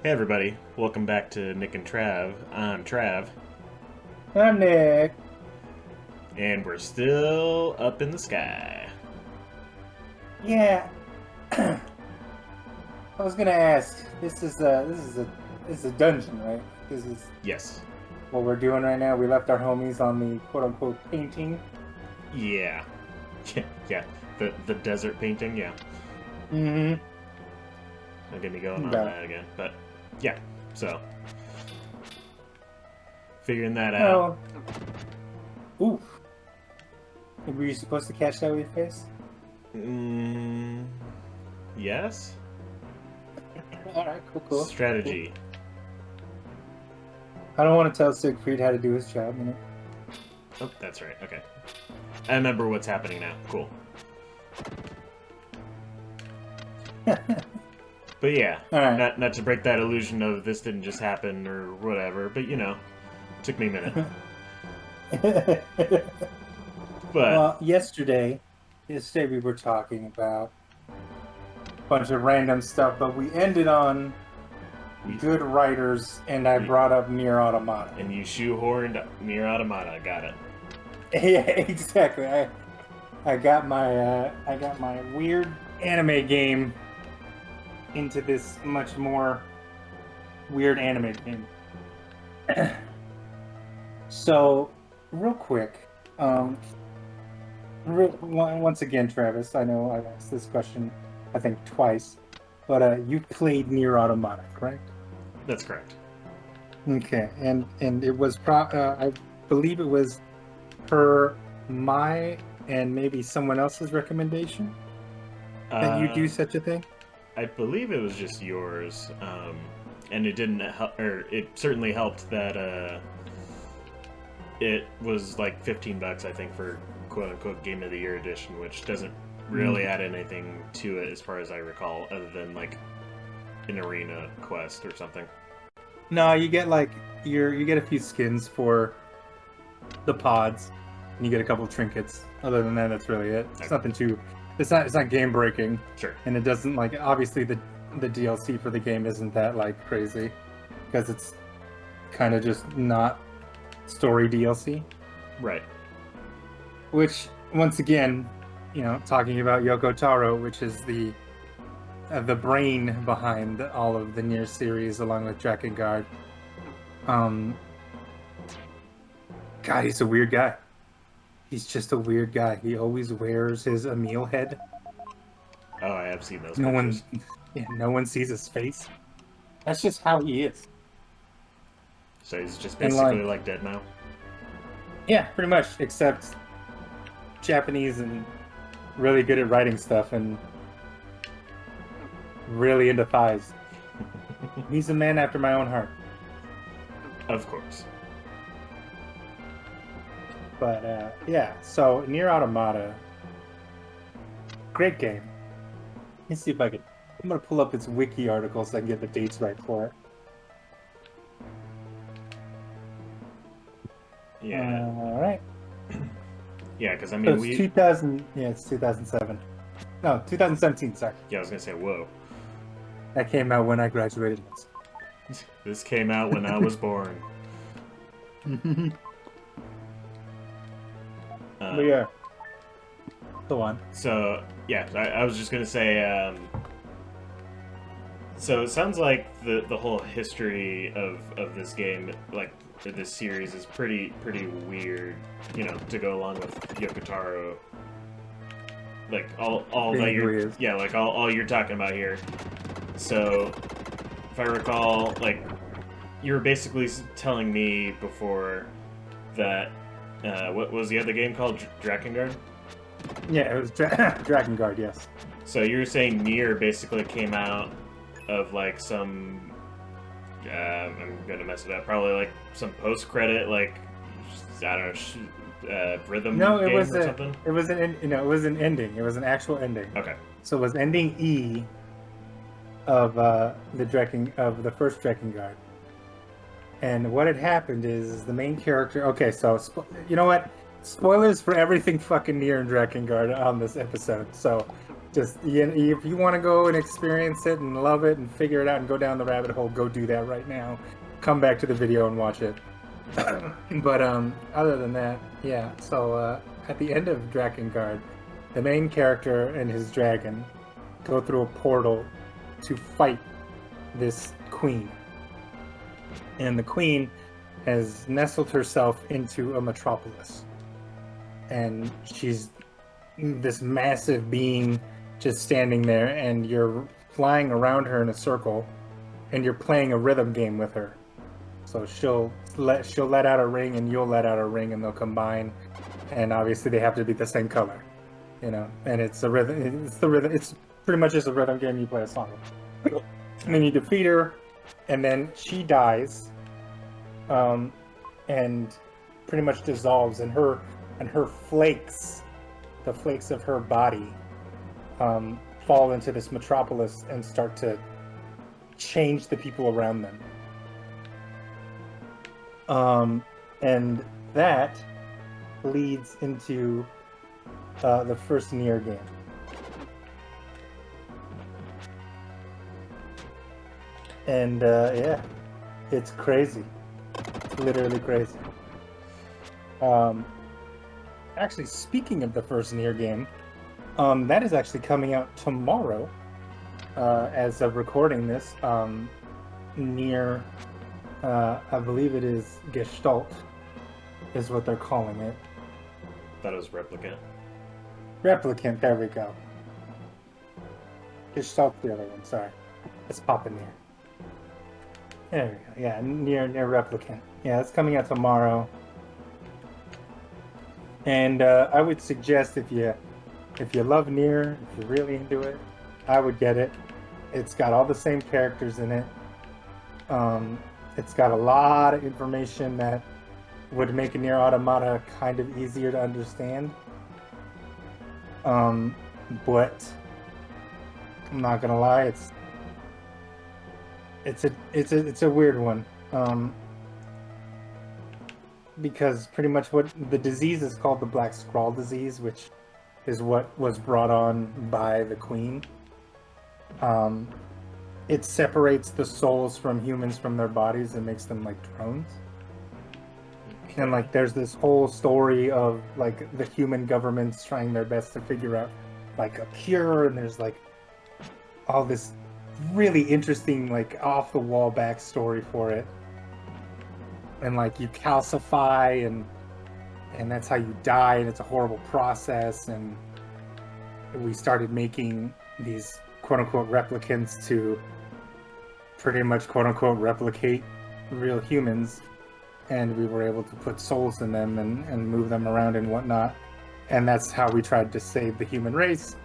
Hey everybody, welcome back to Nick and Trav. I'm Trav, I'm Nick. and we're still up in the sky. Yeah, I was gonna ask. This is a dungeon, right? This is Yes. what we're doing right now. We left our homies on the quote unquote painting. Yeah. Yeah. The desert painting, yeah. Mm-hmm. Don't get me going on But that again. But yeah, so figuring that out. well, oof. Were you supposed to catch that with your face? Mm, yes? All right, cool. Strategy. I don't want to tell Siegfried how to do his job, you know. Oh, that's right. Okay. I remember what's happening now. Cool. But yeah, All right. not to break that illusion of this didn't just happen or whatever, but took me a minute. But Well, yesterday we were talking about a bunch of random stuff, but we ended on good writers, and I brought up Nier Automata. and you shoehorned Nier Automata. Got it. Yeah, exactly. I got my weird anime game into this much more weird anime game. So, real quick, once again, Travis, I know I've asked this question, I think twice, but you played Nier Automata, correct? That's correct. Okay, and it was I believe it was per my and maybe someone else's recommendation that you do such a thing. I believe it was just yours, and it didn't help, or it certainly helped that it was like $15, I think, for quote unquote Game of the Year edition, which doesn't really add anything to it as far as I recall, other than like an arena quest or something. No, you get like you get a few skins for the pods, and you get a couple of trinkets. Other than that, that's really it. It's nothing too. It's not game breaking. Sure. And it doesn't like obviously the DLC for the game isn't that like crazy because it's kind of just not story DLC. Right. Which once again, talking about Yoko Taro, which is the brain behind all of the Nier series, along with Drakengard. God, he's a weird guy. He's just a weird guy. He always wears his Emil head. Oh, I have seen those. No pictures. no one sees his face. That's just how he is. So he's just And, basically like dead now. Yeah, pretty much. Except Japanese and really good at writing stuff and really into thighs. He's a man after my own heart. Of course. But yeah, so Nier Automata, great game. Let me see if I can. I'm gonna pull up its wiki article so I can get the dates right for it. Yeah. All right. Yeah, because I So mean it's 2000. Yeah, it's 2007. No, 2017. Sorry. Yeah, I was gonna say, whoa. That came out when I graduated. This came out when I was born. But yeah. Go on. So yeah, I was just gonna say. So it sounds like the whole history of this game, like this series, is pretty weird. To go along with Yoko Taro. Like all that you're like all you're talking about here. So if I recall, like you were basically telling me before that what was the other game called? Drakengard? Yeah, it was Drakengard, yes. So you're saying Nier basically came out of like some I'm gonna mess it up, probably like some post-credit, like I don't know, rhythm No, it game was or something? It was it was an ending. It was an actual ending. Okay. So it was ending E of the first Drakengard. And what had happened is the main character. Okay, so you know what? Spoilers for everything fucking Nier and Drakengard on this episode. So Just if you want to go and experience it and love it and figure it out and go down the rabbit hole, go do that right now. Come back to the video and watch it. But other than that, yeah. So at the end of Drakengard, the main character and his dragon go through a portal to fight this queen, and the queen has nestled herself into a metropolis, and she's this massive being just standing there, and you're flying around her in a circle, and you're playing a rhythm game with her. So she'll let out a ring, and you'll let out a ring, and they'll combine, and obviously they have to be the same color, you know. And it's a rhythm. It's the rhythm. It's pretty much just a rhythm game. You play a song, and then you defeat her, and then she dies, and pretty much dissolves, and her flakes, the flakes of her body, fall into this metropolis and start to change the people around them. And that leads into the first Nier game. And yeah, it's crazy. It's literally crazy. Actually, speaking of the first Nier game, that is actually coming out tomorrow. As of recording this, Nier, I believe it is Gestalt, is what they're calling it. That was Replicant. Replicant, there we go. Gestalt, the other one, sorry. It's popping Nier. There we go, yeah, Nier Replicant. Yeah, it's coming out tomorrow. And I would suggest if you love Nier, if you're really into it, I would get it. It's got all the same characters in it. It's got a lot of information that would make Nier Automata kind of easier to understand. But I'm not gonna lie, it's a weird one. Because pretty much what the disease is called the Black Scrawl disease, which is what was brought on by the queen. It separates the souls from humans from their bodies and makes them like drones. And like there's this whole story of like the human governments trying their best to figure out like a cure, and there's like all this really interesting like off the wall backstory for it. And like you calcify and that's how you die, and it's a horrible process. And we started making these quote-unquote replicants to pretty much quote-unquote replicate real humans, and we were able to put souls in them and move them around and whatnot. And that's how we tried to save the human race.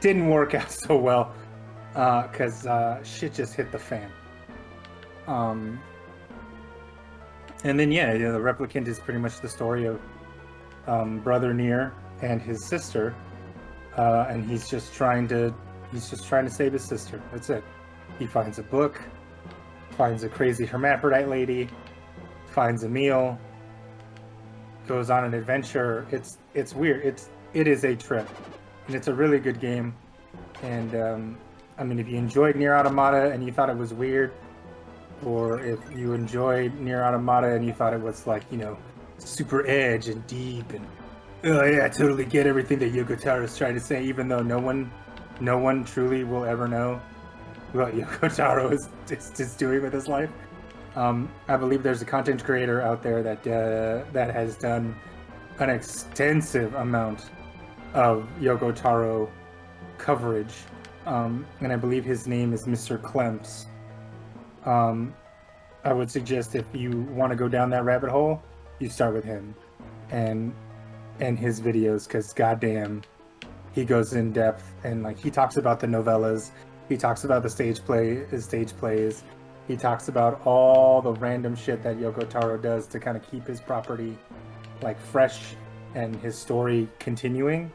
Didn't work out so well because shit just hit the fan. And then yeah, the Replicant is pretty much the story of Brother Nier and his sister, and he's just trying to save his sister. That's it. He finds a book, finds a crazy hermaphrodite lady, finds a meal, goes on an adventure. It's weird. It is a trip, and it's a really good game. And I mean, if you enjoyed Nier Automata and you thought it was weird, or if you enjoyed Nier Automata and you thought it was like, you know, super edge and deep and oh yeah, I totally get everything that Yoko Taro is trying to say, even though no one truly will ever know what Yoko Taro is doing with his life. I believe there's a content creator out there that has done an extensive amount of Yoko Taro coverage, and I believe his name is Mr. Klemps. I would suggest if you want to go down that rabbit hole, you start with him and his videos, because goddamn, he goes in depth, and like he talks about the novellas, he talks about the stage plays, he talks about all the random shit that Yoko Taro does to kind of keep his property like fresh and his story continuing.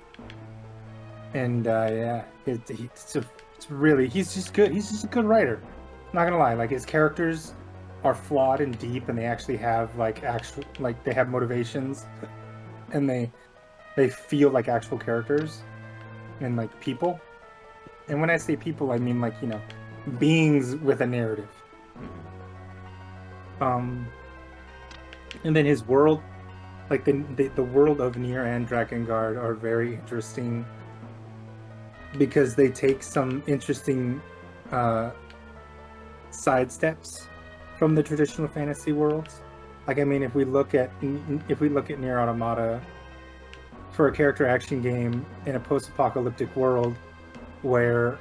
And yeah, it's really, he's just good. He's just a good writer. I'm not gonna lie, like his characters are flawed and deep, and they actually have they have motivations, and they feel like actual characters and like people. And when I say people, I mean like, beings with a narrative. And then his world, like the world of Nier and Drakengard are very interesting because they take some interesting sidesteps from the traditional fantasy worlds. Like, I mean, if we look at Nier Automata, for a character action game in a post-apocalyptic world where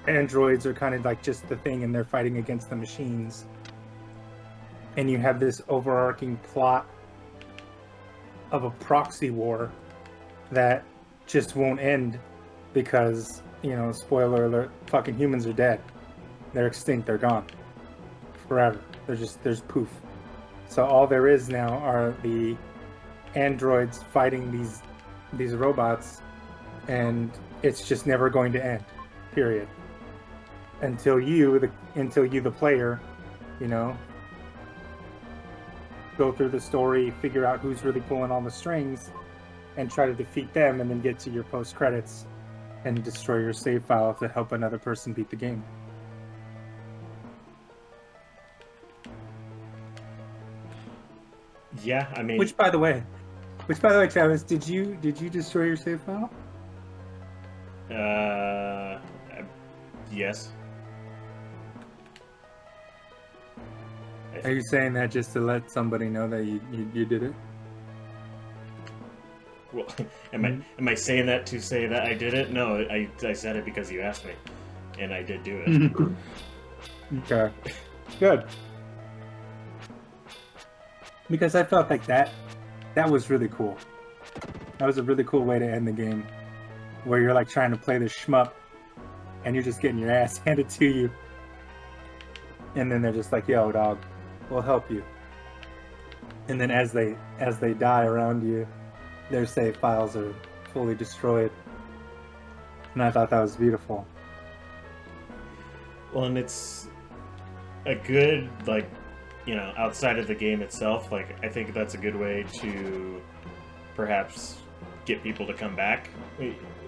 androids are kind of like just the thing and they're fighting against the machines, and you have this overarching plot of a proxy war that just won't end because, spoiler alert, fucking humans are dead. They're extinct, they're gone. Forever. There's poof. So all there is now are the androids fighting these robots, and it's just never going to end. Period. Until you the player, go through the story, figure out who's really pulling all the strings, and try to defeat them, and then get to your post credits and destroy your save file to help another person beat the game. Yeah, I mean, Which by the way, Travis, did you destroy your save file? Yes. Are you saying that just to let somebody know that you did it? Well, am I saying that to say that I did it? No, I said it because you asked me, and I did do it. Okay, good. Because I felt like that was really cool. That was a really cool way to end the game, where you're like trying to play the shmup, and you're just getting your ass handed to you, and then they're just like, "Yo, dog, we'll help you." And then as they die around you, their save files are fully destroyed, and I thought that was beautiful. Well, and it's a good, like, outside of the game itself, like, I think that's a good way to perhaps get people to come back,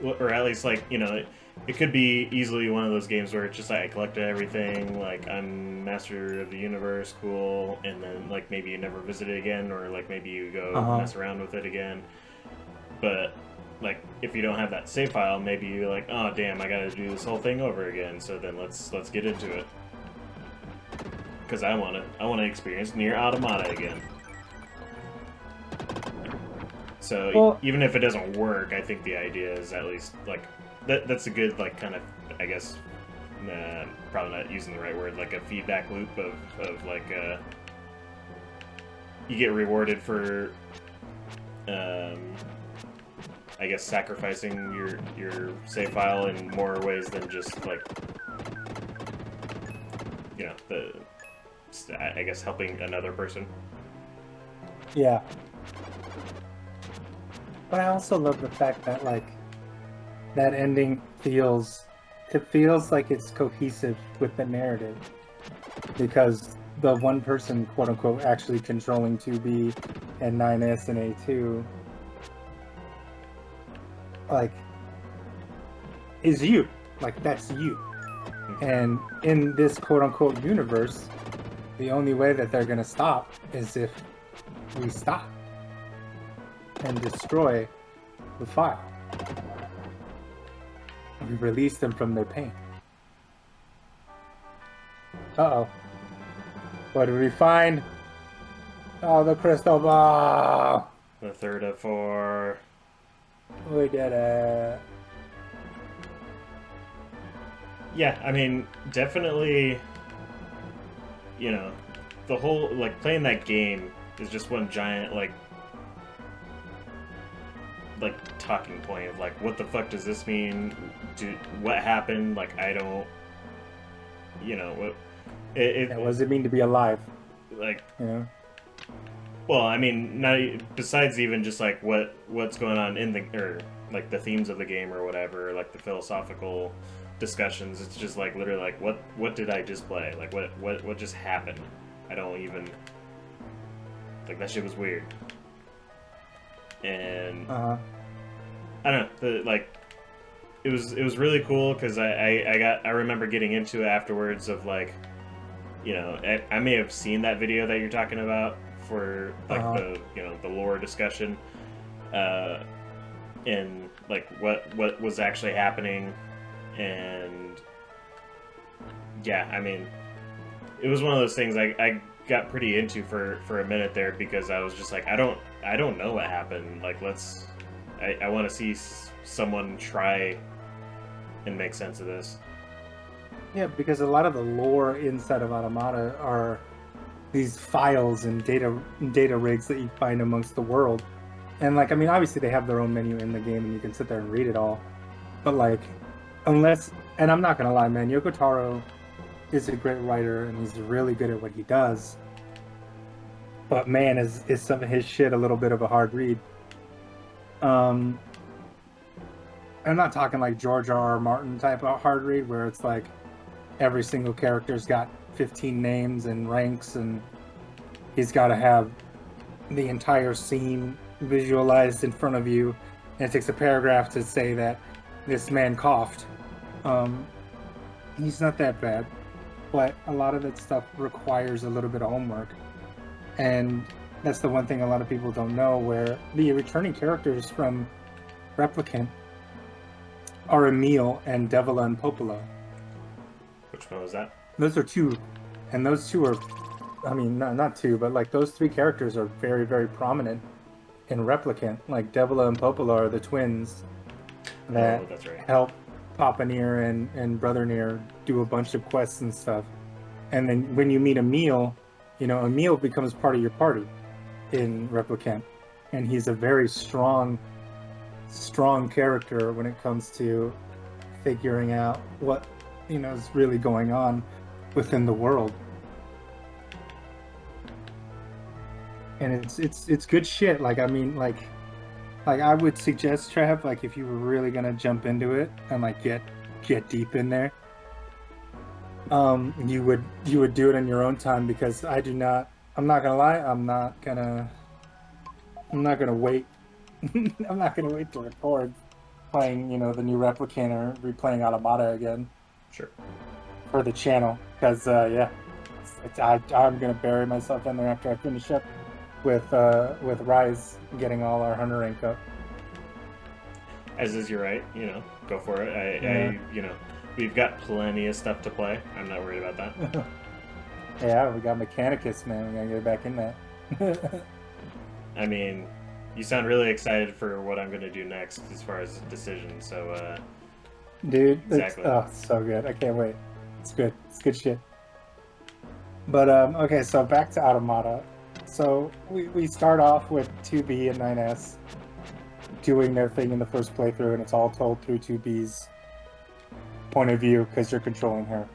or at least, like, it could be easily one of those games where it's just like, I collected everything, like, I'm master of the universe, cool, and then, like, maybe you never visit it again, or, like, maybe you go mess around with it again. But, like, if you don't have that save file, maybe you're like, oh damn, I gotta do this whole thing over again, so then let's get into it. Because I wanna experience Nier Automata again. So Well, even if it doesn't work, I think the idea is at least, like, that's a good, like, kind of, I guess, probably not using the right word, like a feedback loop of like, you get rewarded for, I guess, sacrificing your save file in more ways than just, like, I guess, helping another person. yeah. But I also love the fact that, like, that ending feels like it's cohesive with the narrative, because the one person, quote unquote, actually controlling 2B and 9S and A2, like, is you. Like, that's you. And in this quote unquote universe, the only way that they're gonna stop is if we stop and destroy the file. We release them from their pain. Uh-oh. What did we find? Oh, the crystal ball! The third of 4. We did it. Yeah, I mean, definitely, the whole, like, playing that game is just one giant, like, talking point of, like, what the fuck does this mean? What happened? Like, I don't, what What does it mean to be alive? Like, well, I mean, not besides even just, like, what's going on in the, or, like, the themes of the game or whatever, like the philosophical discussions. It's just, like, literally, like, what did I just play? Like, what just happened? I don't even, like, that shit was weird. And I don't know, it was really cool because I remember getting into it afterwards of like, I may have seen that video that you're talking about for like Uh-huh. the lore discussion, uh, and like what was actually happening, and yeah, I mean, it was one of those things I got pretty into for a minute there because I was just like I don't know what happened. Like I want to see someone try and make sense of this. Yeah, because a lot of the lore inside of Automata are these files and data rigs that you find amongst the world. And like, I mean, obviously they have their own menu in the game and you can sit there and read it all. But like, unless, and I'm not gonna lie, man, Yoko Taro is a great writer and he's really good at what he does. But man, is some of his shit a little bit of a hard read. Um, I'm not talking like George R. R. Martin type of hard read where it's like every single character's got 15 names and ranks and he's got to have the entire scene visualized in front of you, and it takes a paragraph to say that this man coughed. He's not that bad, but a lot of that stuff requires a little bit of homework, and that's the one thing a lot of people don't know, where the returning characters from Replicant are Emil and Devila and Popola. Which one was that? Those are two, and those two are, I mean, not two, but like those three characters are very, very prominent in Replicant. Like Devila and Popola are the twins that That's right. help Papa Nier and Brother Nier do a bunch of quests and stuff. And then when you meet Emil, Emil becomes part of your party in Replicant, and he's a very strong character when it comes to figuring out what is really going on within the world. And it's good shit. Like, I mean, like I would suggest, Trav, like if you were really gonna jump into it and like get deep in there, you would do it in your own time, because I'm not gonna lie, I'm not gonna wait. I'm not gonna wait to record playing the new Replicant or replaying Automata again Sure. for the channel, because I'm gonna bury myself in there after I finish up with Rise, getting all our hunter rank up. As is your right, go for it. Yeah. We've got plenty of stuff to play. I'm not worried about that. Yeah, we got Mechanicus, man. We gotta get back in that. I mean, you sound really excited for what I'm gonna do next as far as decisions. So, dude, exactly. It's so good. I can't wait. It's good. It's good shit. But okay, so back to Automata. So we start off with 2B and 9S doing their thing in the first playthrough, and it's all told through 2B's point of view because you're controlling her.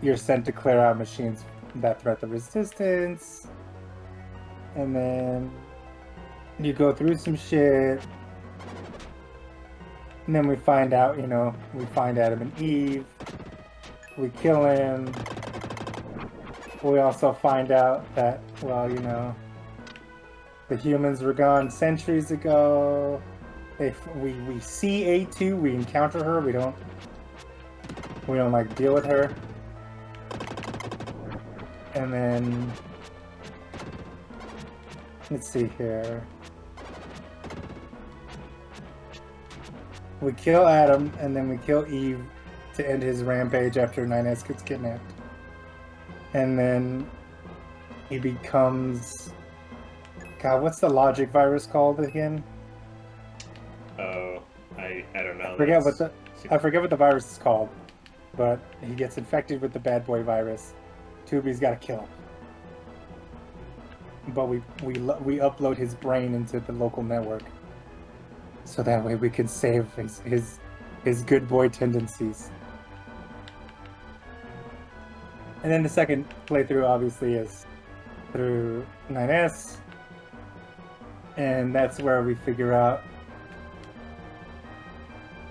You're sent to clear out machines that threat the resistance, and then you go through some shit, and then we find out, we find Adam and Eve, we kill him. We also find out that, well, the humans were gone centuries ago. We see A2, we encounter her, we don't like deal with her. And then let's see here. We kill Adam, and then we kill Eve to end his rampage after 9S gets kidnapped. And then he becomes... God, what's the logic virus called again? Oh, I don't know. I forget what the virus is called, but he gets infected with the bad boy virus. Tubi's got to kill him. But we upload his brain into the local network, so that way we can save his good boy tendencies. And then the second playthrough obviously is through 9S, and that's where we figure out,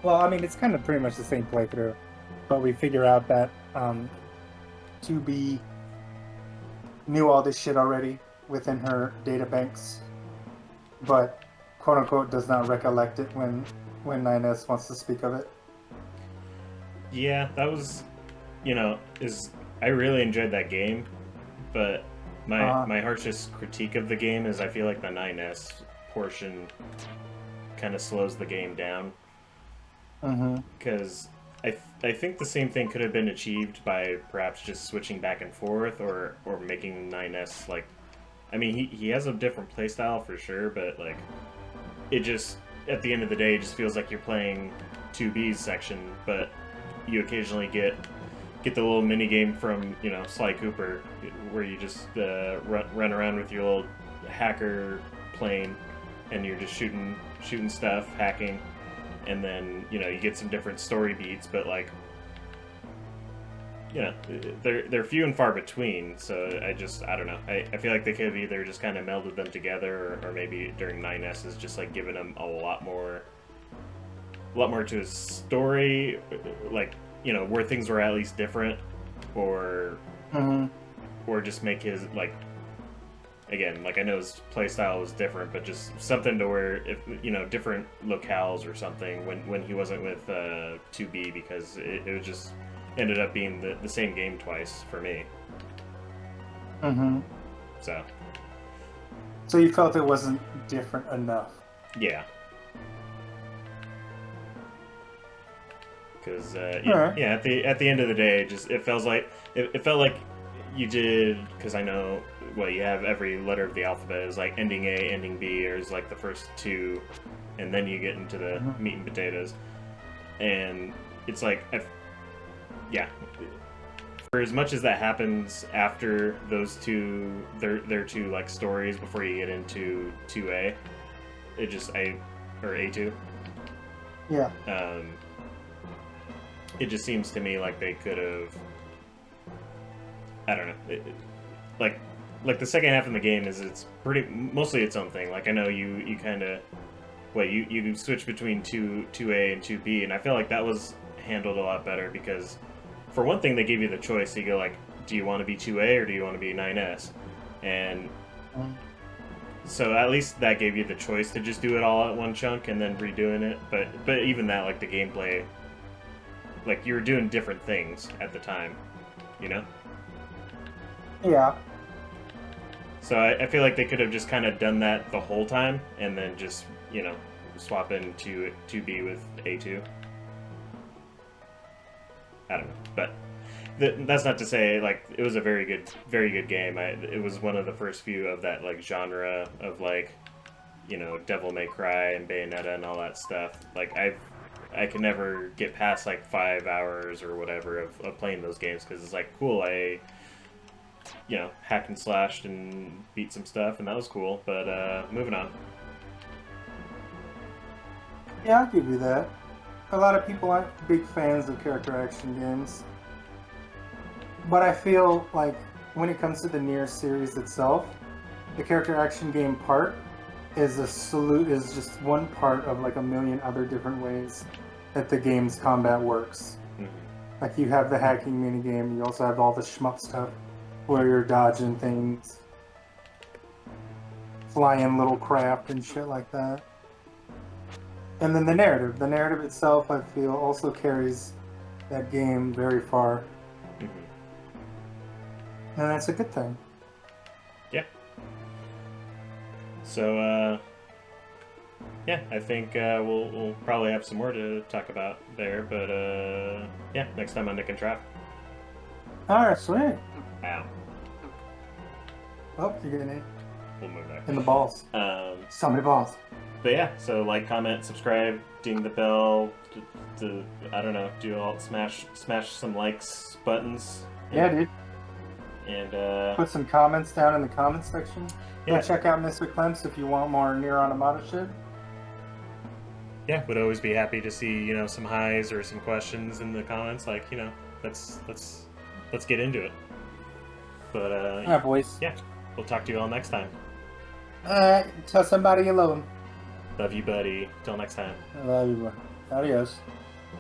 well, I mean, it's kind of pretty much the same playthrough, but we figure out that 2B knew all this shit already within her data banks, but quote unquote does not recollect it when when 9S wants to speak of it. Yeah, that was, I really enjoyed that game, but my harshest critique of the game is I feel like the 9S portion kind of slows the game down. Because I think the same thing could have been achieved by perhaps just switching back and forth or making 9S like, I mean he has a different playstyle for sure, but like it just at the end of the day it just feels like you're playing 2B's section, but you occasionally get the little mini game from Sly Cooper where you just run around with your little hacker plane and you're just shooting stuff, hacking. And then, you get some different story beats, but like, they're few and far between. So I don't know. I feel like they could have either just kind of melded them together, or maybe during 9S is just like giving them a lot more to his story, like where things were at least different, or just make his like. Again, like I know his playstyle was different, but just something to where if different locales or something when he wasn't with 2B, because it was just ended up being the same game twice for me. So you felt it wasn't different enough? Yeah. Because at the end of the day, it felt like you did, because I know you have every letter of the alphabet is like ending A, ending B, or is like the first two, and then you get into the meat and potatoes, and it's like, for as much as that happens after those two, their two like stories before you get into 2A, or A2. Yeah. It just seems to me like they could have. I don't know. Like the second half of the game it's mostly its own thing. Like I know you kind of you switch between 2A and 2B, and I feel like that was handled a lot better because for one thing they gave you the choice. You go like, do you want to be 2A or do you want to be 9S? And so at least that gave you the choice to just do it all at one chunk and then redoing it. But even that, like the gameplay, like you were doing different things at the time, Yeah. So I feel like they could have just kind of done that the whole time and then just, swap into 2B with A2. I don't know. But that's not to say, like, it was a very good game. It was one of the first few of that, like, genre of, like, Devil May Cry and Bayonetta and all that stuff. Like, I can never get past, like, 5 hours or whatever of playing those games because it's, like, cool, hacked and slashed and beat some stuff, and that was cool, but moving on. Yeah, I'll give you that. A lot of people aren't big fans of character action games. But I feel like when it comes to the Nier series itself, the character action game part is just one part of like a million other different ways that the game's combat works. Like you have the hacking minigame, you also have all the shmup stuff where you're dodging things, flying little craft and shit like that. And then the narrative itself, I feel, also carries that game very far. And that's a good thing. Yeah. So, I think we'll probably have some more to talk about there, but next time on Nick and Trap. Alright, sweet. Ow. Oh, you're getting it. We'll move there. In the balls. So many balls. But yeah, so like, comment, subscribe, ding the bell, to I don't know, do all smash some likes buttons. Yeah, dude. And put some comments down in the comments section. Yeah. Go check out Mr. Clemps if you want more Nier Automata shit. Yeah, would always be happy to see, some highs or some questions in the comments. Like, let's get into it. But Alright, boys. Yeah, we'll talk to you all next time. Alright, tell somebody you love them. Love you, buddy. Till next time. I love you, bro. Adios.